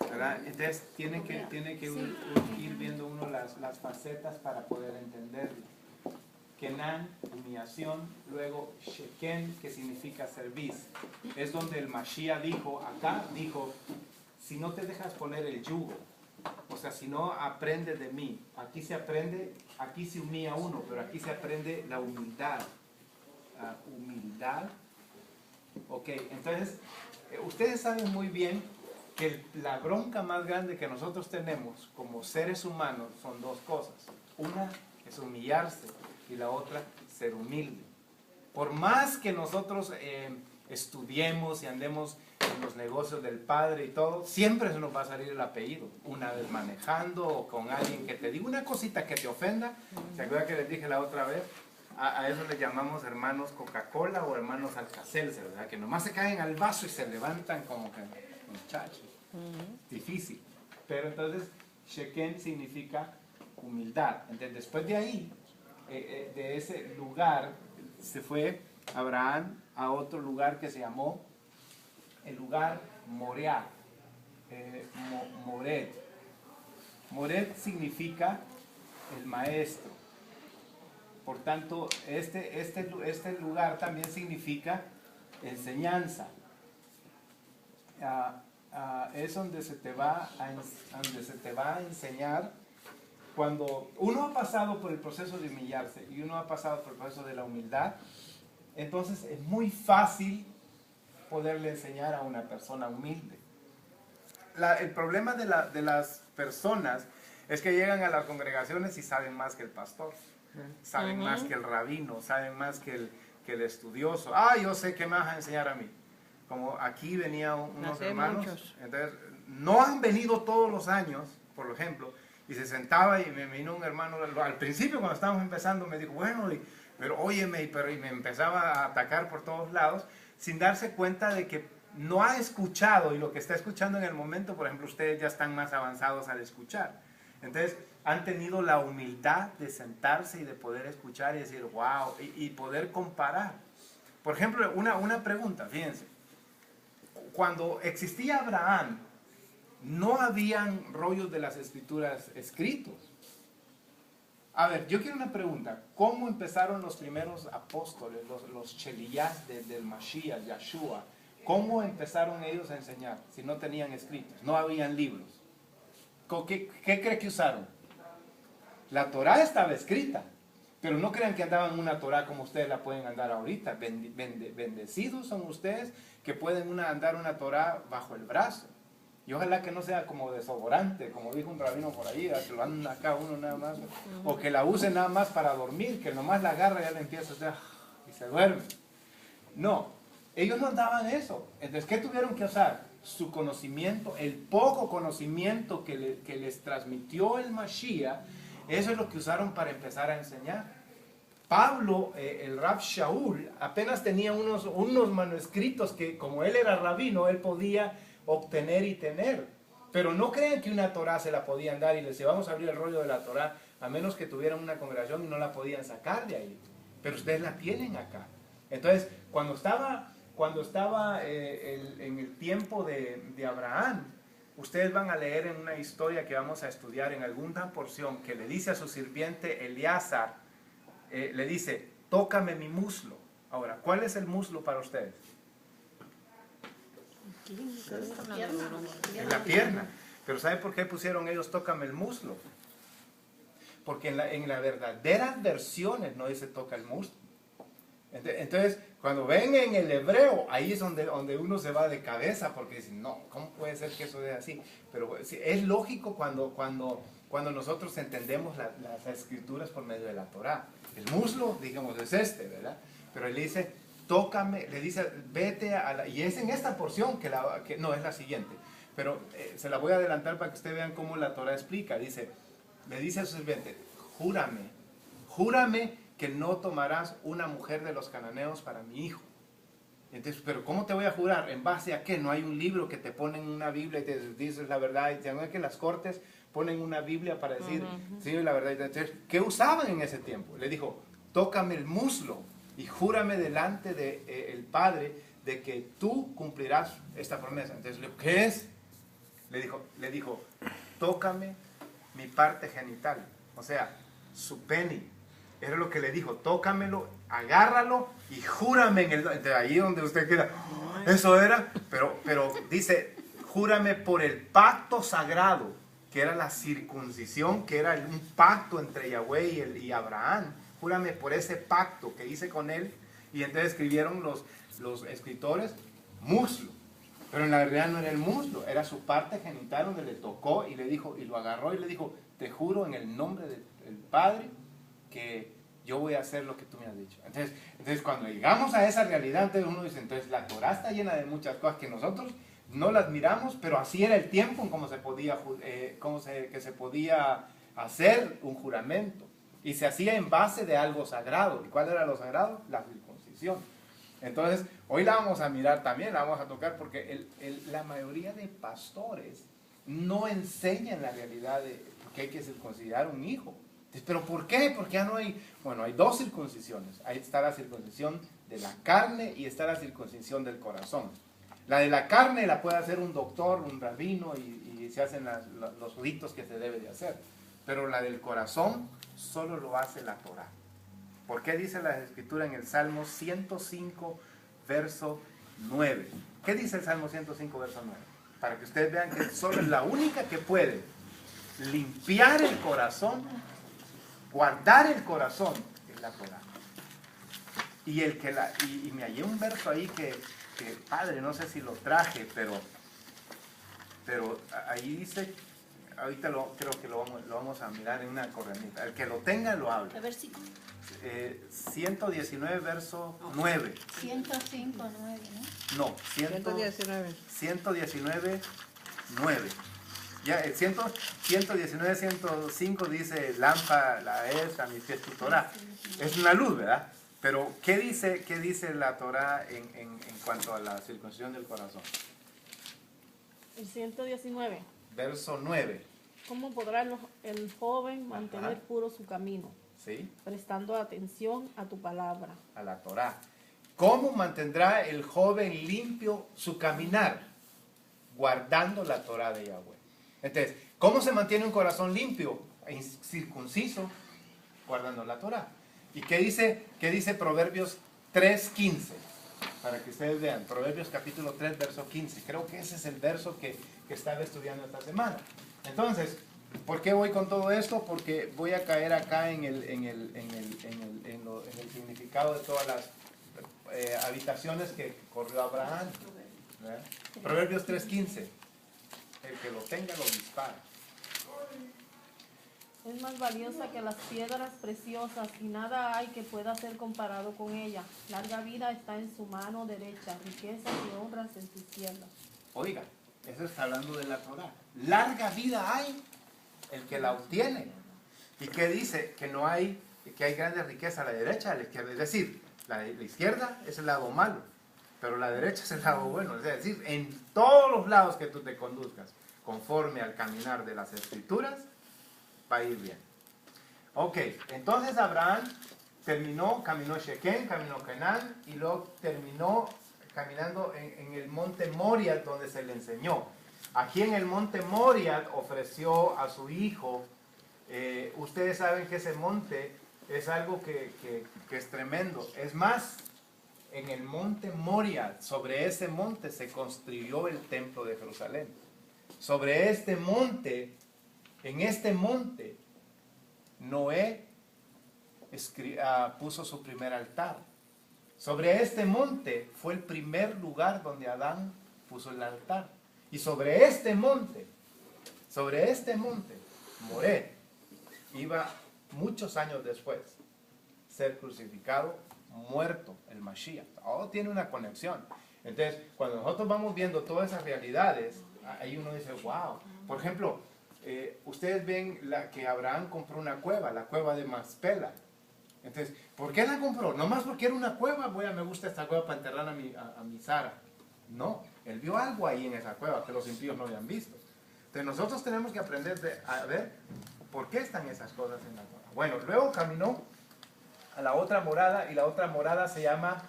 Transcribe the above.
¿verdad? Entonces tiene que ir viendo uno las facetas para poder entenderlo. Kenan, humillación, luego Sheken, que significa servicio. Es donde el Mashiach dijo, si no te dejas poner el yugo, o sea, si no aprendes de mí, aquí se aprende, aquí se humilla uno, pero aquí se aprende la humildad. Humildad. Ok, entonces, ustedes saben muy bien que la bronca más grande que nosotros tenemos como seres humanos son dos cosas. Una es humillarse y la otra ser humilde. Por más que nosotros estudiemos y andemos en los negocios del Padre y todo, siempre se nos va a salir el apellido. Una vez manejando o con alguien que te diga una cosita que te ofenda. ¿Se acuerdan que les dije la otra vez? A eso le llamamos hermanos Coca-Cola o hermanos Alka-Seltzer, ¿verdad? Que nomás se caen al vaso y se levantan como que muchachos. Difícil. Pero entonces, Sheken significa humildad. Entonces, después de ahí, de ese lugar, se fue Abraham a otro lugar que se llamó el lugar Moriah. Mored. Mored significa el maestro. Por tanto, este lugar también significa enseñanza. Es donde se te va a enseñar. Cuando uno ha pasado por el proceso de humillarse y uno ha pasado por el proceso de la humildad, entonces es muy fácil poderle enseñar a una persona humilde. El problema de las personas es que llegan a las congregaciones y saben más que el pastor, saben más que el rabino, saben más que el estudioso. Yo sé qué me vas a enseñar a mí. Como aquí venían unos hermanos, entonces no han venido todos los años, por ejemplo, y se sentaba y me vino un hermano, al principio cuando estábamos empezando me dijo, bueno, pero óyeme, y me empezaba a atacar por todos lados, sin darse cuenta de que no ha escuchado, y lo que está escuchando en el momento, por ejemplo, ustedes ya están más avanzados al escuchar. Entonces, han tenido la humildad de sentarse y de poder escuchar y decir, wow, y poder comparar. Por ejemplo, una pregunta, fíjense. Cuando existía Abraham, no habían rollos de las escrituras escritos. A ver, yo quiero una pregunta. ¿Cómo empezaron los primeros apóstoles, los chelías del Mashiach, Yahshua? ¿Cómo empezaron ellos a enseñar si no tenían escritos? No habían libros. ¿Qué cree que usaron? La Torá estaba escrita, pero no crean que andaban una Torá como ustedes la pueden andar ahorita. Bendecidos son ustedes que pueden andar una Torá bajo el brazo. Y ojalá que no sea como desodorante, como dijo un rabino por ahí, que lo anda acá uno nada más, o que la use nada más para dormir, que nomás la agarra y ya le empieza a hacer y se duerme. No, ellos no andaban eso. Entonces, ¿qué tuvieron que usar? Su conocimiento, el poco conocimiento que les transmitió el Mashiach, eso es lo que usaron para empezar a enseñar. Pablo, el Rab Shaul, apenas tenía unos manuscritos que, como él era rabino, él podía obtener y tener. Pero no crean que una Torá se la podían dar y les decía, vamos a abrir el rollo de la Torá, a menos que tuvieran una congregación y no la podían sacar de ahí. Pero ustedes la tienen acá. Entonces, cuando estaba en el tiempo de Abraham, ustedes van a leer en una historia que vamos a estudiar en alguna porción, que le dice a su sirviente Eleazar, le dice, tócame mi muslo. Ahora, ¿cuál es el muslo para ustedes? En la pierna. Pero ¿sabe por qué pusieron ellos tócame el muslo? Porque en las verdaderas versiones no dice toca el muslo. Entonces, cuando ven en el hebreo, ahí es donde uno se va de cabeza, porque dicen, no, ¿cómo puede ser que eso sea así? Pero es lógico cuando nosotros entendemos las escrituras por medio de la Torá. El muslo, digamos, es ¿verdad? Pero él dice, tócame, le dice, vete y es en esta porción que no, es la siguiente. Pero se la voy a adelantar para que ustedes vean cómo la Torá explica. Le dice a su sirviente, júrame que no tomarás una mujer de los cananeos para mi hijo. Entonces, pero ¿cómo te voy a jurar? ¿En base a qué? No hay un libro que te ponen una Biblia y te dices la verdad. Y te que las cortes ponen una Biblia para decir, sí, la verdad. Entonces, ¿qué usaban en ese tiempo? Le dijo, tócame el muslo y júrame delante del Padre de que tú cumplirás esta promesa. Entonces, ¿qué es? Le dijo, tócame mi parte genital, o sea, su pene. Era lo que le dijo, tócamelo, agárralo y júrame en el... De ahí donde usted queda, eso era, pero dice, júrame por el pacto sagrado, que era la circuncisión, que era un pacto entre Yahweh y Abraham. Júrame por ese pacto que hice con él. Y entonces escribieron los escritores, muslo. Pero en la realidad no era el muslo, era su parte genital donde le tocó y le dijo, y lo agarró y le dijo, te juro en el nombre del Padre que yo voy a hacer lo que tú me has dicho. Entonces cuando llegamos a esa realidad, entonces uno dice, entonces la Torah está llena de muchas cosas que nosotros no las miramos, pero así era el tiempo en cómo se podía, que se podía hacer un juramento. Y se hacía en base de algo sagrado. ¿Y cuál era lo sagrado? La circuncisión. Entonces, hoy la vamos a mirar también, la vamos a tocar, porque la mayoría de pastores no enseñan la realidad de que hay que circuncidar un hijo. ¿Pero por qué? Porque ya no hay... Bueno, hay dos circuncisiones. Ahí está la circuncisión de la carne y está la circuncisión del corazón. La de la carne la puede hacer un doctor, un rabino, y se hacen los ritos que se debe de hacer. Pero la del corazón solo lo hace la Torah. ¿Por qué dice la Escritura en el Salmo 105, verso 9? ¿Qué dice el Salmo 105, verso 9? Para que ustedes vean que solo es la única que puede limpiar el corazón, guardar el corazón, es la Torah. Y me hallé un verso ahí que padre, no sé si lo traje, pero ahí dice, ahorita creo que lo vamos a mirar en una correnita. El que lo tenga lo habla. ¿El versículo? 119, verso 9. 105, 9, ¿no? No, 119. 119, 9. Ya, 119, 105 dice, lámpara la es a mi pies tu Torah. Es una luz, ¿verdad? Pero, ¿qué dice la Torah en cuanto a la circuncisión del corazón? El 119. Verso 9. ¿Cómo podrá el joven mantener puro su camino? ¿Sí? Prestando atención a tu palabra. A la Torah. ¿Cómo mantendrá el joven limpio su caminar? Guardando la Torah de Yahweh. Entonces, ¿cómo se mantiene un corazón limpio? Circunciso, guardando la Torah. ¿Y qué dice Proverbios 3:15? Para que ustedes vean, Proverbios capítulo 3, verso 15. Creo que ese es el verso que estaba estudiando esta semana. Entonces, ¿por qué voy con todo esto? Porque voy a caer acá en el significado de todas las habitaciones que corrió Abraham. ¿Verdad? Proverbios 3:15. El que lo tenga lo dispara. Es más valiosa que las piedras preciosas y nada hay que pueda ser comparado con ella. Larga vida está en su mano derecha, riquezas y honras en su izquierda. Oiga, eso está hablando de la Torah. Larga vida hay el que la obtiene. ¿Y qué dice? Que no hay, que hay grande riqueza a la derecha, a la izquierda. Es decir, la izquierda es el lado malo, pero la derecha es el lado bueno. Es decir, en todos los lados que tú te conduzcas, conforme al caminar de las Escrituras, va a ir bien. Ok, entonces Abraham caminó Shekem, caminó Canaán, y luego terminó caminando en el monte Moriah, donde se le enseñó. Aquí en el monte Moriah ofreció a su hijo. Ustedes saben que ese monte es algo que es tremendo. Es más, en el monte Moriah, sobre ese monte se construyó el templo de Jerusalén. Sobre este monte, en este monte, Noé puso su primer altar. Sobre este monte fue el primer lugar donde Adán puso el altar. Y sobre este monte, Moré, iba muchos años después ser crucificado, muerto, el Mashiach. Todo tiene una conexión. Entonces, cuando nosotros vamos viendo todas esas realidades, ahí uno dice, wow. Por ejemplo, ustedes ven que Abraham compró una cueva, la cueva de Maspela. Entonces, ¿por qué la compró? No más porque era una cueva, me gusta esta cueva para enterrar a mi Sara. No, él vio algo ahí en esa cueva que los impíos no habían visto. Entonces nosotros tenemos que aprender a ver por qué están esas cosas en la cueva. Bueno, luego caminó a la otra morada, y la otra morada se llama